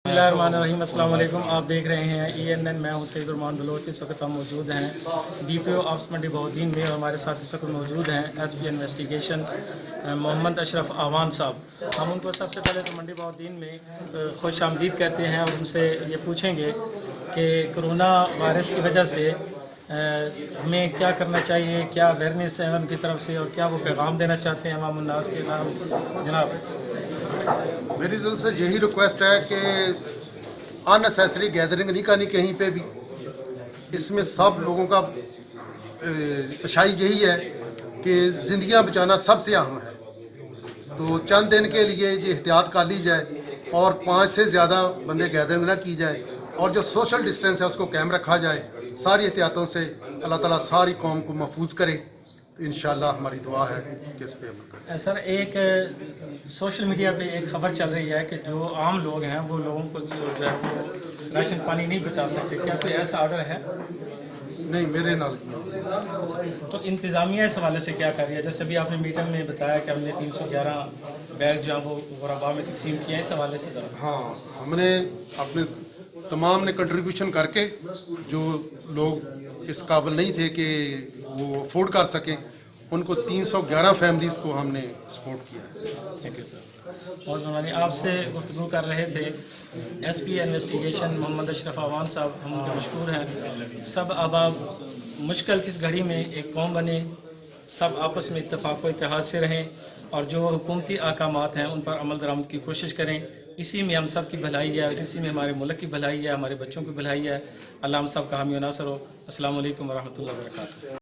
बिस्मिल्लाहिर्रहमानिर्रहीम। अस्सलाम वालेकुम। आप देख रहे हैं ENN। मैं हूं सईद उर्मान बलोच। इस वक्त हम मौजूद हैं DPO ऑफ्स मंडी बहाउद्दीन में और हमारे साथ इस वक्त मौजूद हैं SP इन्वेस्टिगेशन मोहम्मद अशरफ आवान साहब। हम उनको सबसे पहले तो मंडी बहाउद्दीन में खुश आमदीद कहते हैं और उनसे ये पूछेंगे कि कोरोना वायरस की वजह से हमें क्या करना चाहिए, क्या अवेयरनेस है उनकी तरफ से और क्या वो पैगाम देना चाहते हैं अवाम उन्नास के नाम। जनाब, मेरी तरफ से यही रिक्वेस्ट है कि अननेसेसरी गैदरिंग नहीं करनी कहीं पे भी। इसमें सब लोगों का पेशाई यही है कि ज़िंदगियां बचाना सबसे अहम है। तो चंद दिन के लिए ये एहतियात कर ली जाए और 5 से ज़्यादा बंदे गैदरिंग ना की जाए और जो सोशल डिस्टेंस है उसको कायम रखा जाए। सारी एहतियातों से अल्लाह ताला सारी कौम को महफूज करे। तो इंशाअल्लाह हमारी दुआ है कि इस पे अमल करें। सर, एक सोशल मीडिया पे एक खबर चल रही है कि जो आम लोग हैं वो लोगों को जो है वो राशन पानी नहीं पहुंचा सकते। क्या कोई ऐसा ऑर्डर है? नहीं, मेरे नाल तो इंतज़ामिया इस हवाले से क्या कर रही है? जैसे भी आपने मीटिंग में बताया कि हमने 311 बैग जो है वो गुरबा में तकसीम किया है, इस हवाले से ज़रा। हाँ, हमने अपने तमाम ने कंट्रीब्यूशन करके जो लोग इस काबिल नहीं थे कि वो अफोर्ड कर सकें उनको 311 फैमिलीज़ को हमने सपोर्ट किया है। Thank you sir. और मेहरबानी, आपसे गुफ्तगू कर रहे थे SP इन्वेस्टिगेशन मोहम्मद अशरफ आवान साहब। हम उनके मशहूर हैं। सब अब मुश्किल किस घड़ी में एक कौम बने, सब आपस में इत्तेफाक व इत्तेहाद से रहें और जो हुकूमती अहकामात हैं उन पर अमल दरामद की कोशिश करें। इसी में हम सब की भलाई है और इसी में हमारे मुल्क की भलाई है, हमारे बच्चों की भलाई है। अल्लाह हम सब का हामी व नासर हो। अस्सलाम वालेकुम व रहमतुल्लाहि व बरकातहू।